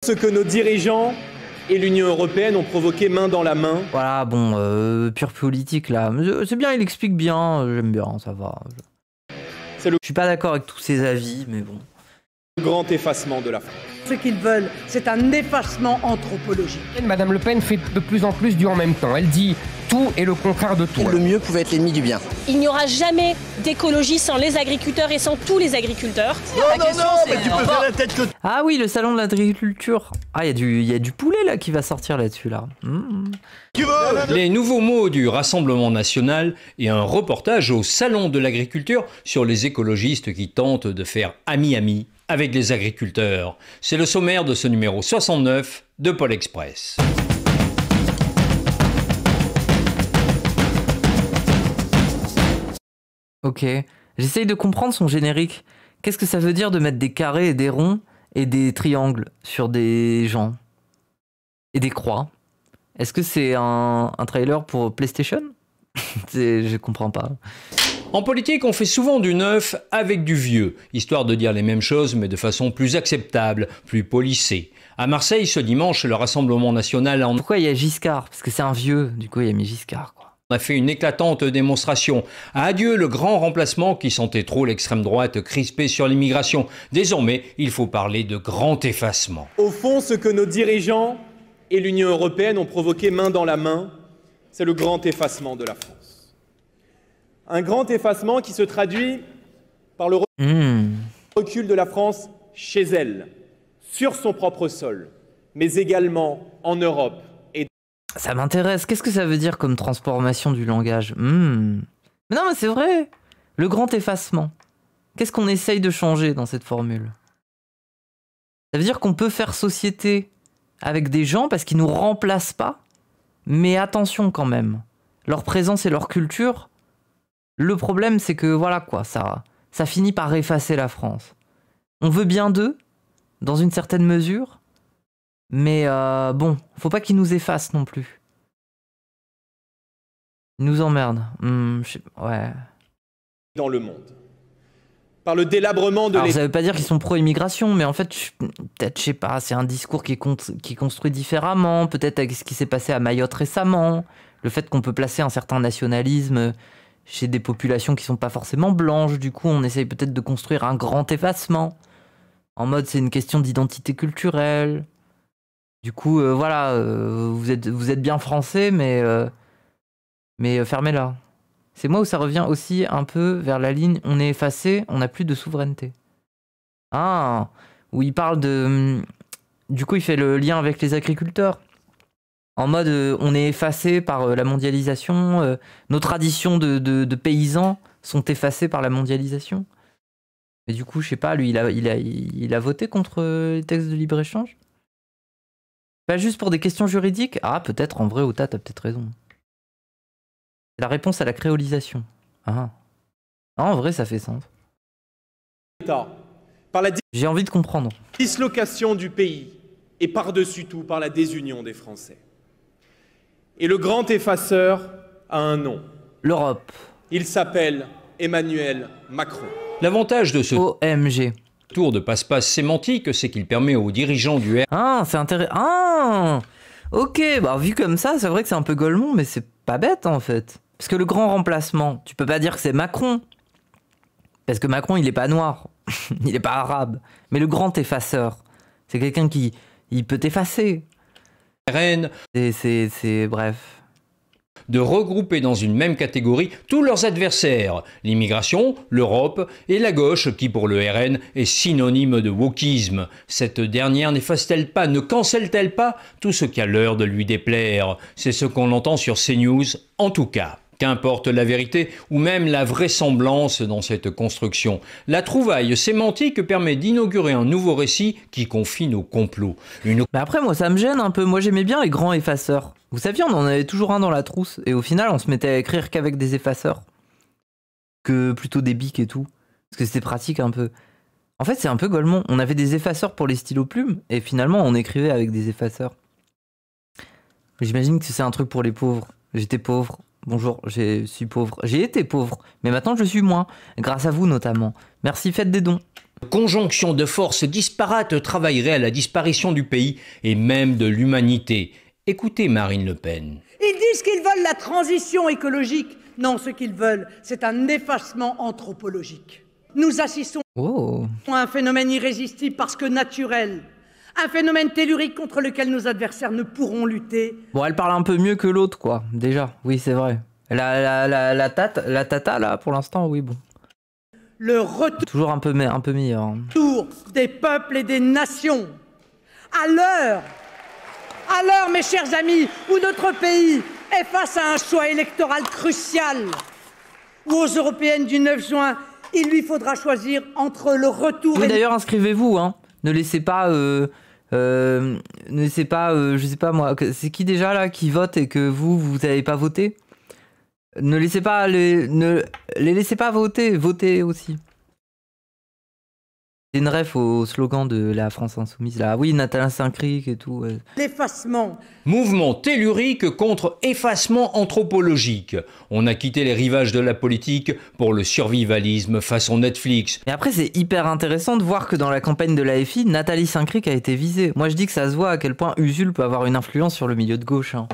ce que nos dirigeants et l'Union européenne ont provoqué main dans la main. Voilà, bon, pure politique là. C'est bien, il explique bien, j'aime bien, ça va. Je suis pas d'accord avec tous ses avis, mais bon. Le grand effacement de la France. Ce qu'ils veulent, c'est un effacement anthropologique. Madame Le Pen fait de plus en plus du en même temps. Elle dit tout et le contraire de tout. Le mieux pouvait être l'ennemi du bien. Il n'y aura jamais d'écologie sans les agriculteurs et sans tous les agriculteurs. Non, mais tu peux faire la tête que... Ah oui, le salon de l'agriculture. Ah, il y a du poulet là qui va sortir là-dessus là. Les nouveaux mots du Rassemblement national et un reportage au salon de l'agriculture sur les écologistes qui tentent de faire ami-ami avec les agriculteurs. C'est le sommaire de ce numéro 69 de Pôle Express. Ok, j'essaye de comprendre son générique. Qu'est-ce que ça veut dire de mettre des carrés et des ronds et des triangles sur des gens? Et des croix? Est-ce que c'est un trailer pour PlayStation? Je comprends pas. En politique, on fait souvent du neuf avec du vieux, histoire de dire les mêmes choses mais de façon plus acceptable, plus polissée. À Marseille, ce dimanche, le Rassemblement national en... Pourquoi il y a Giscard? Parce que c'est un vieux, du coup il y a mis Giscard, quoi. On a fait une éclatante démonstration. Adieu le grand remplacement qui sentait trop l'extrême droite crispée sur l'immigration. Désormais, il faut parler de grand effacement. Au fond, ce que nos dirigeants et l'Union européenne ont provoqué main dans la main, c'est le grand effacement de la France. Un grand effacement qui se traduit par le recul de la France chez elle, sur son propre sol, mais également en Europe. Ça m'intéresse. Qu'est-ce que ça veut dire comme transformation du langage? Mais non, mais c'est vrai. Le grand effacement. Qu'est-ce qu'on essaye de changer dans cette formule? Ça veut dire qu'on peut faire société avec des gens parce qu'ils nous remplacent pas. Mais attention quand même. Leur présence et leur culture, le problème c'est que voilà quoi, ça finit par effacer la France. On veut bien d'eux, dans une certaine mesure. Mais bon, faut pas qu'ils nous effacent non plus. Ils nous emmerdent. Ouais. Dans le monde. Par le délabrement de Alors ça veut pas dire qu'ils sont pro-immigration, mais en fait, peut-être, je sais pas, c'est un discours qui est construit différemment, peut-être avec ce qui s'est passé à Mayotte récemment, le fait qu'on peut placer un certain nationalisme chez des populations qui sont pas forcément blanches, du coup on essaye peut-être de construire un grand effacement. En mode c'est une question d'identité culturelle. Du coup, voilà, vous êtes bien français, mais fermez-la. C'est moi où ça revient aussi un peu vers la ligne, on est effacé, on n'a plus de souveraineté. Ah, où il parle de... Du coup, il fait le lien avec les agriculteurs. En mode, on est effacé par la mondialisation, nos traditions de paysans sont effacées par la mondialisation. Et du coup, je sais pas, lui, il a voté contre les textes de libre-échange? Pas juste pour des questions juridiques? Ah, peut-être, en vrai, Ota, t'as peut-être raison. C'est la réponse à la créolisation. Ah. En vrai, ça fait sens. Par la J'ai envie de comprendre. dislocation du pays et par-dessus tout par la désunion des Français. Et le grand effaceur a un nom. L'Europe. Il s'appelle Emmanuel Macron. L'avantage de ce OMG. tour de passe-passe sémantique, c'est qu'il permet aux dirigeants du Ah, c'est intéressant. Ah, ok, bah vu comme ça, c'est vrai que c'est un peu Golemont, mais c'est pas bête en fait. Parce que le grand remplacement, tu peux pas dire que c'est Macron. Parce que Macron, il est pas noir. Il est pas arabe. Mais le grand effaceur, c'est quelqu'un qui il peut t'effacer. RN C'est bref. de regrouper dans une même catégorie tous leurs adversaires, l'immigration, l'Europe et la gauche qui pour le RN est synonyme de wokisme. Cette dernière n'efface-t-elle pas, ne cancelle-t-elle pas tout ce qui a l'air de lui déplaire? C'est ce qu'on entend sur CNews en tout cas. Qu'importe la vérité ou même la vraisemblance dans cette construction, la trouvaille sémantique permet d'inaugurer un nouveau récit qui confine au complot. Mais après, moi, ça me gêne un peu. Moi, j'aimais bien les grands effaceurs. Vous saviez, on en avait toujours un dans la trousse. Et au final, on se mettait à écrire qu'avec des effaceurs. Que plutôt des bics et tout. Parce que c'était pratique un peu. En fait, c'est un peu Golemont. On avait des effaceurs pour les stylos plumes. Et finalement, on écrivait avec des effaceurs. J'imagine que c'est un truc pour les pauvres. J'étais pauvre. Bonjour, je suis pauvre. J'ai été pauvre, mais maintenant je suis moins. Grâce à vous notamment. Merci, faites des dons. Conjonction de forces disparates travaillerait à la disparition du pays et même de l'humanité. Écoutez Marine Le Pen. Ils disent qu'ils veulent la transition écologique. Non, ce qu'ils veulent, c'est un effacement anthropologique. Nous assistons à un phénomène irrésistible parce que naturel. Un phénomène tellurique contre lequel nos adversaires ne pourront lutter. Bon, elle parle un peu mieux que l'autre, quoi. Déjà, oui, c'est vrai. La tata, là, pour l'instant, oui, bon. Le retour Toujours un peu meilleur. Hein. Des peuples et des nations. À l'heure, mes chers amis, où notre pays est face à un choix électoral crucial, où aux européennes du 9 juin, il lui faudra choisir entre le retour... Oui, d'ailleurs, inscrivez-vous, hein. Ne laissez pas... je sais pas moi, c'est qui déjà là qui vote et que vous n'avez pas voté? Ne les laissez pas voter, votez aussi. C'est une ref au slogan de la France Insoumise là. Oui, Nathalie Saint-Cric et tout. Ouais. L'effacement. Mouvement tellurique contre effacement anthropologique. On a quitté les rivages de la politique pour le survivalisme façon Netflix. Et après, c'est hyper intéressant de voir que dans la campagne de l'AFI, Nathalie Saint-Cric a été visée. Moi, je dis que ça se voit à quel point Usul peut avoir une influence sur le milieu de gauche. Hein.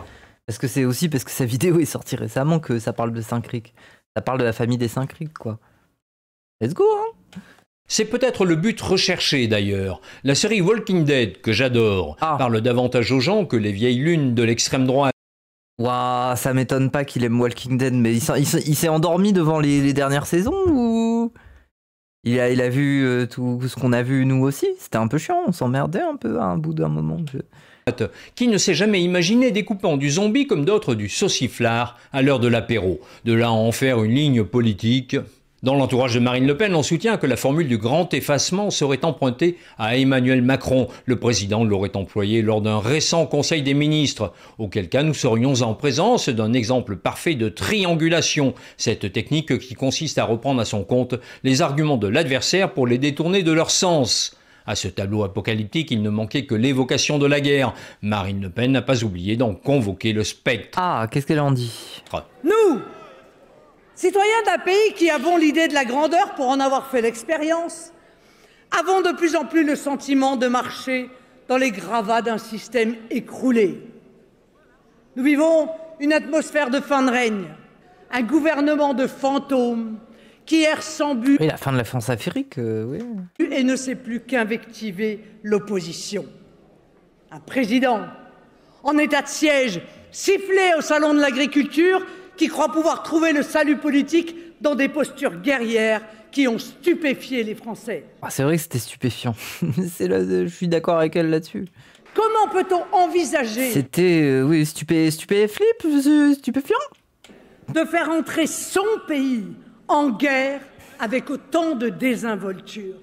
Parce que c'est aussi parce que sa vidéo est sortie récemment que ça parle de Saint-Cric. Ça parle de la famille des Saint-Cric, quoi. Let's go, hein. C'est peut-être le but recherché d'ailleurs. La série Walking Dead, que j'adore, parle davantage aux gens que les vieilles lunes de l'extrême droite. Waouh, ça m'étonne pas qu'il aime Walking Dead, mais il s'est endormi devant les dernières saisons ou il a vu tout ce qu'on a vu nous aussi. C'était un peu chiant, on s'emmerdait un peu à un bout d'un moment. Qui ne s'est jamais imaginé découpant du zombie comme d'autres du sauciflard à l'heure de l'apéro. De là à en faire une ligne politique... Dans l'entourage de Marine Le Pen, on soutient que la formule du grand effacement serait empruntée à Emmanuel Macron. Le président l'aurait employée lors d'un récent Conseil des ministres, auquel cas nous serions en présence d'un exemple parfait de triangulation, cette technique qui consiste à reprendre à son compte les arguments de l'adversaire pour les détourner de leur sens. À ce tableau apocalyptique, il ne manquait que l'évocation de la guerre. Marine Le Pen n'a pas oublié d'en convoquer le spectre. Ah, qu'est-ce qu'elle en dit? Nous, citoyens d'un pays qui avons l'idée de la grandeur pour en avoir fait l'expérience, avons de plus en plus le sentiment de marcher dans les gravats d'un système écroulé. Nous vivons une atmosphère de fin de règne, un gouvernement de fantômes qui erre sans but la fin de la France Afrique, oui. Et ne sait plus qu'invectiver l'opposition. Un président en état de siège, sifflé au salon de l'agriculture, qui croit pouvoir trouver le salut politique dans des postures guerrières qui ont stupéfié les Français. Ah, c'est vrai que c'était stupéfiant. Je suis d'accord avec elle là-dessus. Comment peut-on envisager... C'était, oui, stupéfiant de faire entrer son pays en guerre avec autant de désinvolture.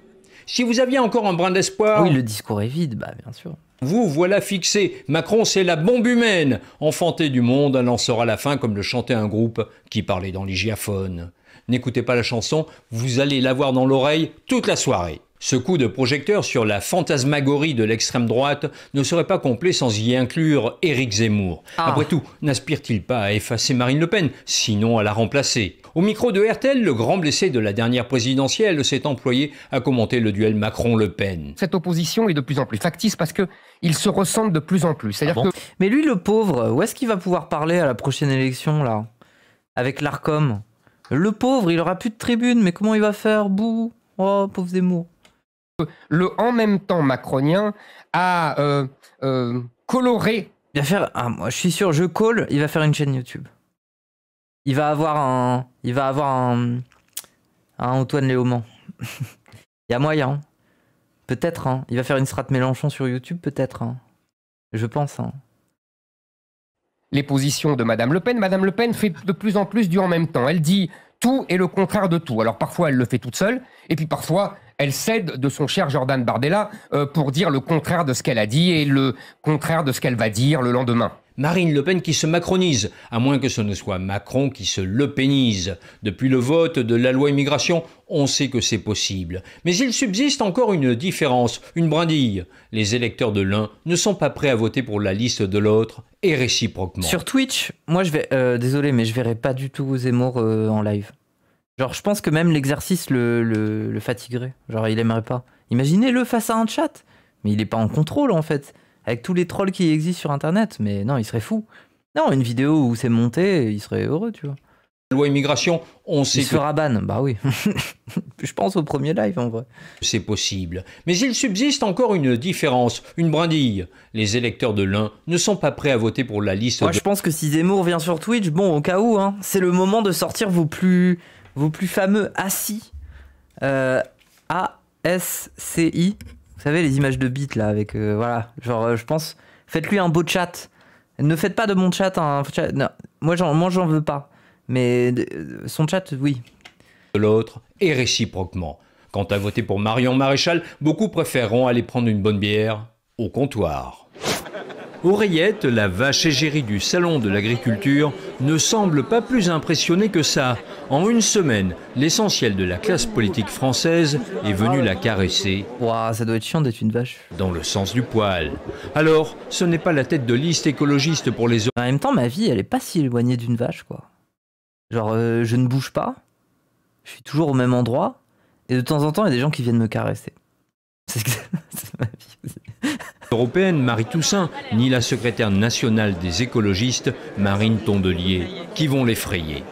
Si vous aviez encore un brin d'espoir... Oui, le discours est vide, bah bien sûr. Vous voilà fixé. Macron, c'est la bombe humaine. Enfanté du monde, elle en sera la fin, comme le chantait un groupe qui parlait dans l'hygiaphone. N'écoutez pas la chanson, vous allez l'avoir dans l'oreille toute la soirée. Ce coup de projecteur sur la fantasmagorie de l'extrême droite ne serait pas complet sans y inclure Éric Zemmour. Après tout, n'aspire-t-il pas à effacer Marine Le Pen, sinon à la remplacer? Au micro de RTL, le grand blessé de la dernière présidentielle s'est employé à commenter le duel Macron-Le Pen. Cette opposition est de plus en plus factice parce qu'ils se ressentent de plus en plus. C'est-à-dire que... Mais lui, le pauvre, où est-ce qu'il va pouvoir parler à la prochaine élection, là? Avec l'Arcom? Le pauvre, il aura plus de tribune, mais comment il va faire? Bouh! Oh, pauvre Zemmour. Le en même temps macronien a coloré. Il va faire, moi je suis sûr, il va faire une chaîne YouTube. Il va avoir un Antoine Léaumont. Il y a moyen. Peut-être, hein. Il va faire une strat Mélenchon sur YouTube, peut-être. Hein. Je pense. Hein. Les positions de Madame Le Pen. Madame Le Pen fait de plus en plus du en même temps. Elle dit tout et le contraire de tout. Alors parfois elle le fait toute seule, et puis parfois elle cède de son cher Jordan Bardella pour dire le contraire de ce qu'elle a dit et le contraire de ce qu'elle va dire le lendemain. Marine Le Pen qui se macronise, à moins que ce ne soit Macron qui se le pénise. Depuis le vote de la loi immigration, on sait que c'est possible. Mais il subsiste encore une différence, une brindille. Les électeurs de l'un ne sont pas prêts à voter pour la liste de l'autre, et réciproquement. Sur Twitch, moi je vais... désolé, mais je verrai pas du tout Zemmour en live. Genre, je pense que même l'exercice le fatiguerait. Genre, il aimerait pas. Imaginez-le face à un chat. Mais il est pas en contrôle, en fait. Avec tous les trolls qui existent sur Internet. Mais non, il serait fou. Non, une vidéo où c'est monté, il serait heureux, tu vois. Loi immigration, on sait il se fera ban, bah oui. Je pense au premier live, en vrai. C'est possible. Mais il subsiste encore une différence, une brindille. Les électeurs de l'un ne sont pas prêts à voter pour la liste. Moi, je pense que si Zemmour vient sur Twitch, bon, au cas où, hein, c'est le moment de sortir vos plus fameux ASCII. A-S-C-I. Vous savez, les images de bits, là, avec... voilà, genre, je pense... Faites-lui un beau chat. Ne faites pas de mon chat un chat... Non, moi, j'en veux pas. Mais son chat, oui. De l'autre, et réciproquement. Quant à voter pour Marion Maréchal, beaucoup préféreront aller prendre une bonne bière au comptoir. Oreillette, la vache égérie du salon de l'agriculture, ne semble pas plus impressionnée que ça. En une semaine, l'essentiel de la classe politique française est venu la caresser. Ouah, ça doit être chiant d'être une vache. Dans le sens du poil. Alors, ce n'est pas la tête de liste écologiste pour les autres. En même temps, ma vie, elle est pas si éloignée d'une vache, quoi. Genre, je ne bouge pas, je suis toujours au même endroit, et de temps en temps, il y a des gens qui viennent me caresser. C'est ma vie. Européenne Marie Toussaint, ni la secrétaire nationale des écologistes, Marine Tondelier, qui vont l'effrayer.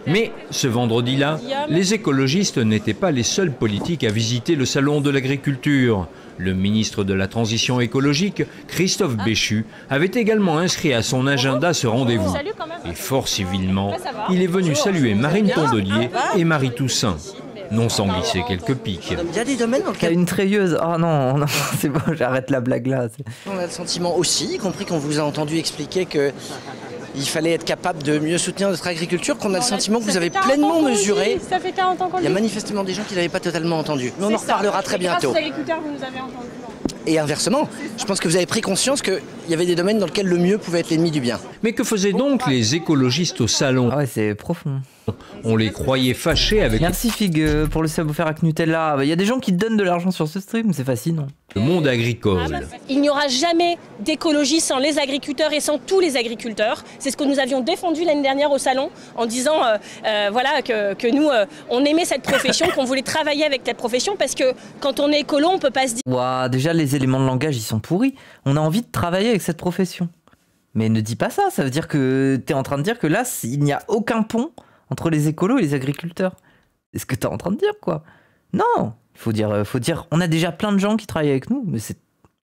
Mais ce vendredi-là, les écologistes n'étaient pas les seuls politiques à visiter le salon de l'agriculture. Le ministre de la Transition écologique, Christophe Béchu, avait également inscrit à son agenda ce rendez-vous. Et fort civilement, il est venu saluer Marine Tondelier et Marie Toussaint. Non sans glisser quelques piques. Il y a des domaines dans lesquels... T'as une treilleuse. Oh non, non, c'est bon, j'arrête la blague là. On a le sentiment aussi, y compris qu'on vous a entendu expliquer que il fallait être capable de mieux soutenir notre agriculture, qu'on a le sentiment que vous avez pleinement mesuré. Ça fait 40 ans qu'on le dit. Il y a manifestement des gens qui ne l'avaient pas totalement entendu. Mais on en reparlera très bientôt. Grâce aux agriculteurs, vous nous avez entendus. Et inversement, je pense que vous avez pris conscience qu'il y avait des domaines dans lesquels le mieux pouvait être l'ennemi du bien. Mais que faisaient donc les écologistes au salon? Ah ouais, c'est profond. On les croyait fâchés avec... Merci Fig pour le sub offert avec Nutella. Il y a des gens qui donnent de l'argent sur ce stream, c'est fascinant. Le monde agricole. Il n'y aura jamais d'écologie sans les agriculteurs et sans tous les agriculteurs. C'est ce que nous avions défendu l'année dernière au salon en disant voilà, que nous, on aimait cette profession, qu'on voulait travailler avec cette profession parce que quand on est écolo, on peut pas se dire... Ouah, déjà les éléments de langage, ils sont pourris. On a envie de travailler avec cette profession. Mais ne dis pas ça, ça veut dire que t'es en train de dire que là, il n'y a aucun pont entre les écolos et les agriculteurs. C'est ce que t'es en train de dire, quoi. Non, faut dire, on a déjà plein de gens qui travaillent avec nous, mais c'est...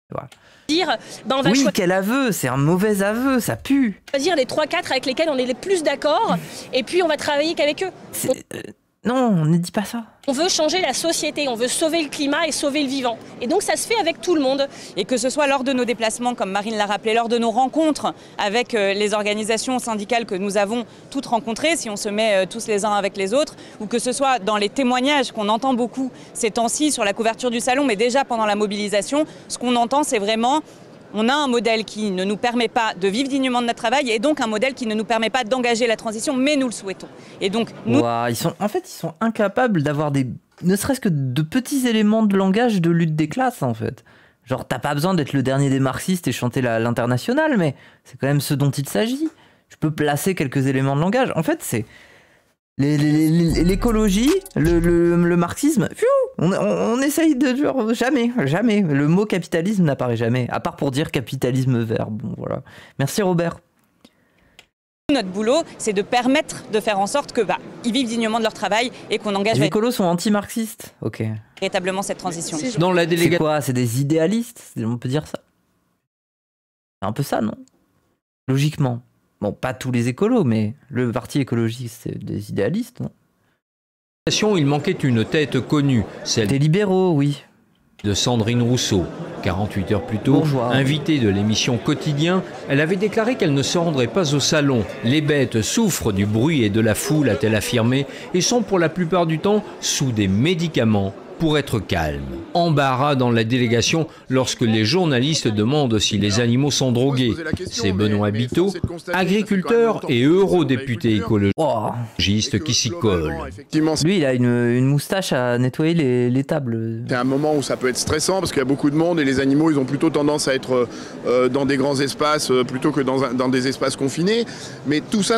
Voilà. Oui, quel aveu, c'est un mauvais aveu, ça pue. Choisir les 3-4 avec lesquels on est les plus d'accord, et puis on va travailler qu'avec eux. Non, ne dis pas ça. On veut changer la société, on veut sauver le climat et sauver le vivant. Et donc ça se fait avec tout le monde. Et que ce soit lors de nos déplacements, comme Marine l'a rappelé, lors de nos rencontres avec les organisations syndicales que nous avons toutes rencontrées, si on se met tous les uns avec les autres, ou que ce soit dans les témoignages qu'on entend beaucoup ces temps-ci sur la couverture du salon, mais déjà pendant la mobilisation, ce qu'on entend, c'est vraiment... On a un modèle qui ne nous permet pas de vivre dignement de notre travail et donc un modèle qui ne nous permet pas d'engager la transition, mais nous le souhaitons. Et donc, nous... Ouah, ils sont incapables d'avoir ne serait-ce que de petits éléments de langage de lutte des classes, en fait. Genre, t'as pas besoin d'être le dernier des marxistes et chanter l'internationale, mais c'est quand même ce dont il s'agit. Je peux placer quelques éléments de langage. En fait, c'est... L'écologie, le marxisme, on essaye de genre, jamais. Le mot capitalisme n'apparaît jamais, à part pour dire capitalisme vert. Bon, voilà. Merci Robert. Notre boulot, c'est de permettre de faire en sorte que ils vivent dignement de leur travail et qu'on engage... Les écolos sont anti-marxistes. Ok. Véritablement cette transition. Dans la délégation... C'est quoi? C'est des idéalistes? On peut dire ça. C'est un peu ça, non? Logiquement. Bon, pas tous les écolos, mais le parti écologiste, c'est des idéalistes, non? Il manquait une tête connue, celle des libéraux, oui. De Sandrine Rousseau. 48 heures plus tôt, bourgeois, invitée de l'émission Quotidien, elle avait déclaré qu'elle ne se rendrait pas au salon. Les bêtes souffrent du bruit et de la foule, a-t-elle affirmé, et sont pour la plupart du temps sous des médicaments pour être calmes. Embarras dans la délégation lorsque les journalistes demandent si les animaux sont drogués. C'est Benoît Biteau, agriculteur et eurodéputé écologiste qui s'y colle. Lui, il a une moustache à nettoyer les tables. C'est un moment où ça peut être stressant parce qu'il y a beaucoup de monde et les animaux, ils ont plutôt tendance à être dans des grands espaces plutôt que dans des espaces confinés. Mais tout ça...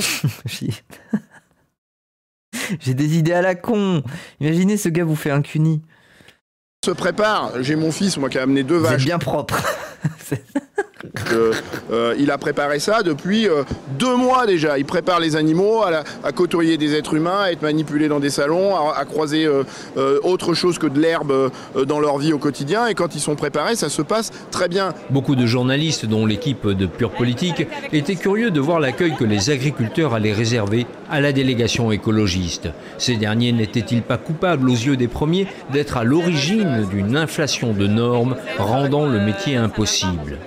J'ai des idées à la con. Imaginez, ce gars vous fait un cuni. Se prépare. J'ai mon fils, moi, qui a amené 2 vaches. C'est bien propre. Il a préparé ça depuis 2 mois déjà. Il prépare les animaux à côtoyer des êtres humains, à être manipulés dans des salons, à croiser autre chose que de l'herbe dans leur vie au quotidien. Et quand ils sont préparés, ça se passe très bien. Beaucoup de journalistes, dont l'équipe de Pure Politique, étaient curieux de voir l'accueil que les agriculteurs allaient réserver à la délégation écologiste. Ces derniers n'étaient-ils pas coupables aux yeux des premiers d'être à l'origine d'une inflation de normes rendant le métier impossible ?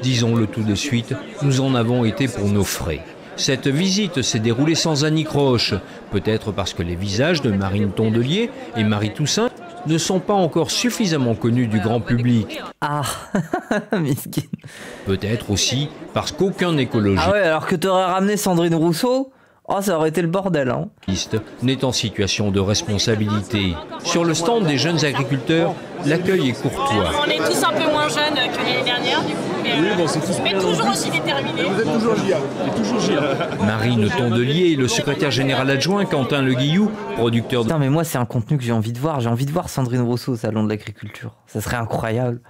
Disons-le tout de suite, nous en avons été pour nos frais. Cette visite s'est déroulée sans anicroche, peut-être parce que les visages de Marine Tondelier et Marie Toussaint ne sont pas encore suffisamment connus du grand public. Ah, miskin. Peut-être aussi parce qu'aucun écologiste... Ah ouais, alors que t'aurais ramené Sandrine Rousseau, oh, ça aurait été le bordel, hein. ...n'est en situation de responsabilité. Sur le stand des jeunes agriculteurs, l'accueil est courtois. On est tous un peu moins jeunes que l'année dernière, du coup, mais toujours aussi déterminés. Vous êtes toujours JA. Marine Tondelier et le secrétaire général adjoint Quentin Le Guillou, producteur de... Putain, mais moi, c'est un contenu que j'ai envie de voir. J'ai envie de voir Sandrine Rousseau au Salon de l'Agriculture. Ça serait incroyable.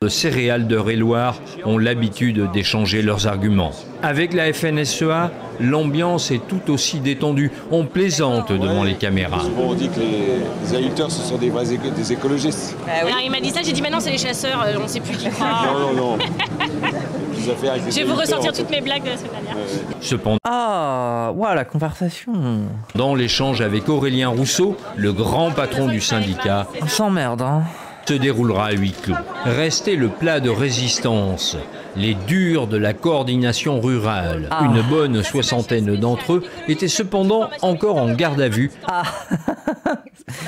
de céréales d'Eure-et-Loir ont l'habitude d'échanger leurs arguments. Avec la FNSEA, l'ambiance est tout aussi détendue. On plaisante devant les caméras. Souvent on dit que les agriculteurs ce sont des écologistes. Oui. Alors il m'a dit ça, j'ai dit maintenant c'est les chasseurs, on ne sait plus qui croire. Non. Je vais vous ressortir toutes mes blagues de la semaine dernière. Cependant, la conversation. dans l'échange avec Aurélien Rousseau, le grand patron du syndicat, On s'emmerde, hein. se déroulera à huis clos. Restait le plat de résistance, les durs de la coordination rurale. Une bonne soixantaine d'entre eux étaient cependant encore en garde à vue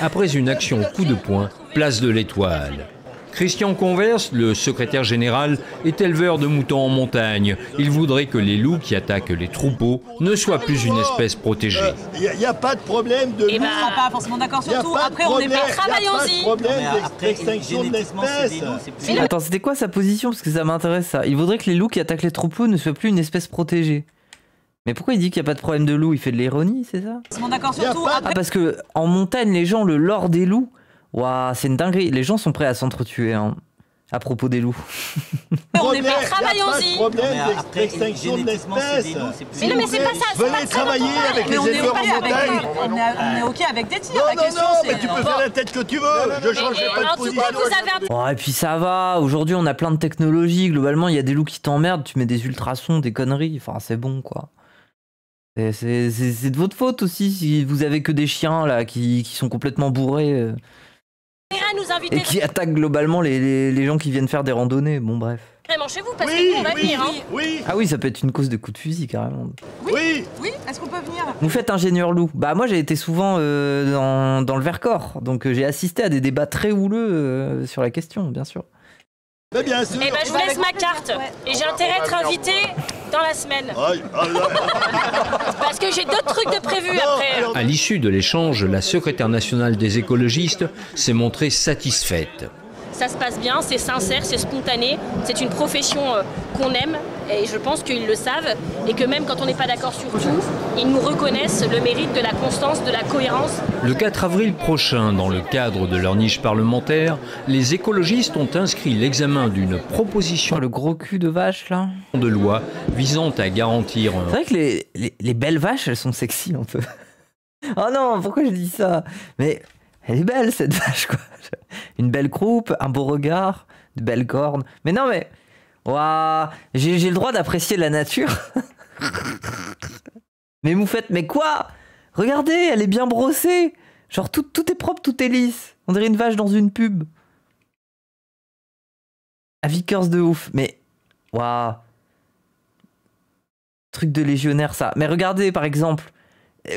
après une action coup de poing, place de l'Étoile. Christian Converse, le secrétaire général, est éleveur de moutons en montagne. Il voudrait que les loups qui attaquent les troupeaux ne soient plus une espèce protégée. Il n'y a pas de problème de loups. On n'est pas forcément d'accord sur tout. Après, on n'est pas travaillons-y. problème d'extinction de l'espèce. Attends, c'était quoi sa position? Parce que ça m'intéresse ça. Il voudrait que les loups qui attaquent les troupeaux ne soient plus une espèce protégée. Mais pourquoi il dit qu'il n'y a pas de problème de loups? Il fait de l'ironie, c'est ça? On est d'accord sur tout. Ah, parce que en montagne, les gens, le lore des loups, waouh, c'est une dinguerie. Les gens sont prêts à s'entretuer, hein, à propos des loups. On n'est pas travaillons-y. Il n'y a pas de problème d'extinction de l'espèce. Mais non, mais c'est pas ça. Venez travailler avec les éleveurs en montagne. On est OK avec des tirs. Non, mais tu peux faire la tête que tu veux. Je ne changerai pas de position. Oh, et puis ça va, aujourd'hui on a plein de technologies, globalement il y a des loups qui t'emmerdent, tu mets des ultrasons, des conneries, enfin c'est bon quoi. C'est de votre faute aussi si vous avez que des chiens là qui sont complètement bourrés et qui attaquent globalement les gens qui viennent faire des randonnées, bon bref. Vraiment chez vous parce que nous on va venir. Oui. Ah oui, ça peut être une cause de coup de fusil carrément. Oui. Est-ce qu'on peut venir? Vous faites ingénieur loup? Bah moi j'ai été souvent dans le Vercors, donc j'ai assisté à des débats très houleux sur la question, bien sûr. Mais bien sûr. Eh ben je vous laisse ma carte et j'ai intérêt à être invité dans la semaine. Parce que j'ai d'autres trucs de prévus après. À l'issue de l'échange, la secrétaire nationale des écologistes s'est montrée satisfaite. Ça se passe bien, c'est sincère, c'est spontané, c'est une profession qu'on aime et je pense qu'ils le savent et que même quand on n'est pas d'accord sur tout, ils nous reconnaissent le mérite de la constance, de la cohérence. Le 4 avril prochain, dans le cadre de leur niche parlementaire, les écologistes ont inscrit l'examen d'une proposition Le gros cul de vache là. de loi visant à garantir C'est vrai que les belles vaches elles sont sexy un peu. Oh non, pourquoi je dis ça? Mais elle est belle cette vache quoi. Une belle croupe, un beau regard, de belles cornes. Mais non mais... Waouh, j'ai le droit d'apprécier la nature. Mais Moufette, mais quoi? Regardez, elle est bien brossée. Genre tout est propre, tout est lisse. On dirait une vache dans une pub. À Vickers de ouf. Mais... Waouh. Truc de légionnaire ça. Mais regardez par exemple,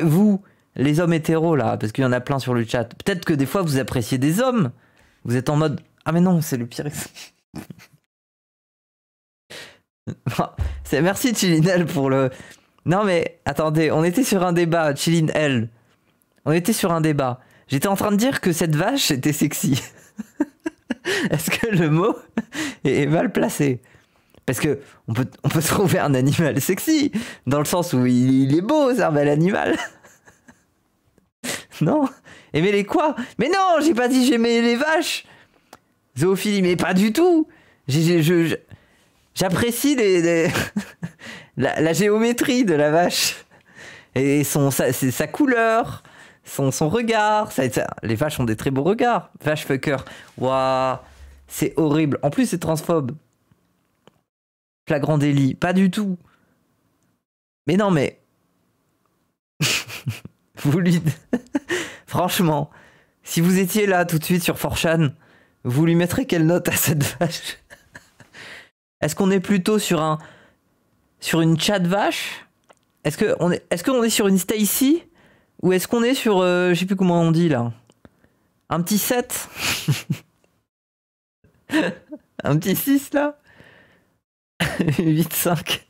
vous... Les hommes hétéros là, parce qu'il y en a plein sur le chat. Peut-être que des fois vous appréciez des hommes. Vous êtes en mode ah mais non c'est le pire. Merci Chilinel pour le. Non mais attendez, on était sur un débat, Chilinel. On était sur un débat. J'étais en train de dire que cette vache était sexy. Est-ce que le mot est mal placé? Parce que on peut trouver un animal sexy dans le sens où il est beau, c'est un bel animal. Non. Aimer les quoi? Mais non, j'ai pas dit j'aimais les vaches. Zoophilie, mais pas du tout. J'apprécie la géométrie de la vache. Et sa couleur, son regard. Les vaches ont des très beaux regards. Vache fucker. Waouh, c'est horrible. En plus, c'est transphobe. Flagrant délit. Pas du tout. Mais non, mais... vous lui... Franchement, si vous étiez là tout de suite sur 4chan, vous lui mettrez quelle note à cette vache? Est-ce qu'on est plutôt sur une chat vache? Est-ce qu'on est sur une Stacy? Ou est-ce qu'on est sur... je sais plus comment on dit là. Un petit 7? Un petit 6 là? 8-5.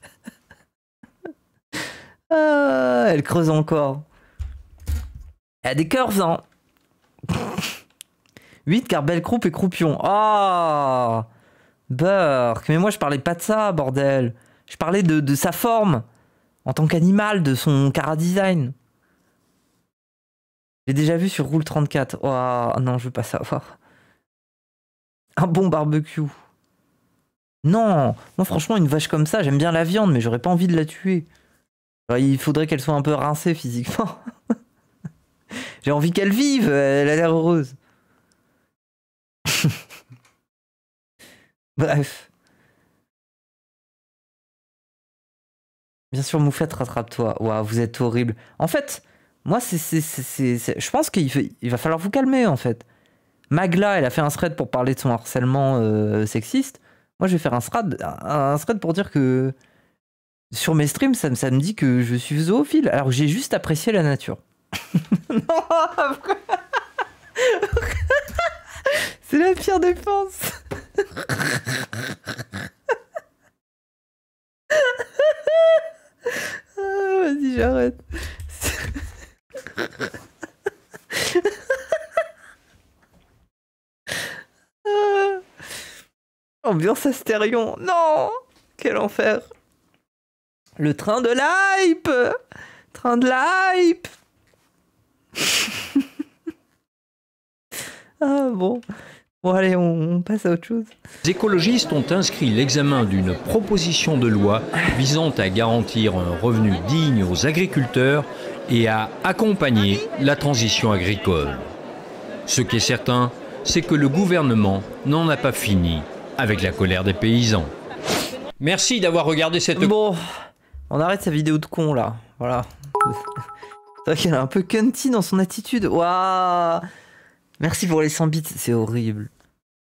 Ah, elle creuse encore. Elle a des curves, hein. 8 car belle croupe et croupion. Ah, Burk. Mais moi je parlais pas de ça, bordel. Je parlais de sa forme en tant qu'animal, de son chara-design. J'ai déjà vu sur Rule 34. Oh non, je veux pas savoir. Un bon barbecue. Non, moi franchement une vache comme ça, j'aime bien la viande, mais j'aurais pas envie de la tuer. Alors, il faudrait qu'elle soit un peu rincée physiquement. J'ai envie qu'elle vive, elle a l'air heureuse. Bref. Bien sûr, Moufette, rattrape-toi. Waouh, vous êtes horrible. En fait, moi, je pense qu'il va falloir vous calmer, en fait. Magla, elle a fait un thread pour parler de son harcèlement sexiste. Moi, je vais faire un thread pour dire que sur mes streams, ça me dit que je suis zoophile, alors que j'ai juste apprécié la nature. Non, c'est la pire défense. Ah, vas-y, j'arrête. Ambiance Astérion. Non, quel enfer. Le train de l'hype. Train de l'hype. Ah bon. Bon allez, on passe à autre chose. Les écologistes ont inscrit l'examen d'une proposition de loi visant à garantir un revenu digne aux agriculteurs et à accompagner la transition agricole. Ce qui est certain, c'est que le gouvernement n'en a pas fini avec la colère des paysans. Merci d'avoir regardé cette... Bon, on arrête sa vidéo de con là, voilà. C'est vrai qu'elle est un peu cunty dans son attitude. Waouh. Merci pour les 100 bits, c'est horrible.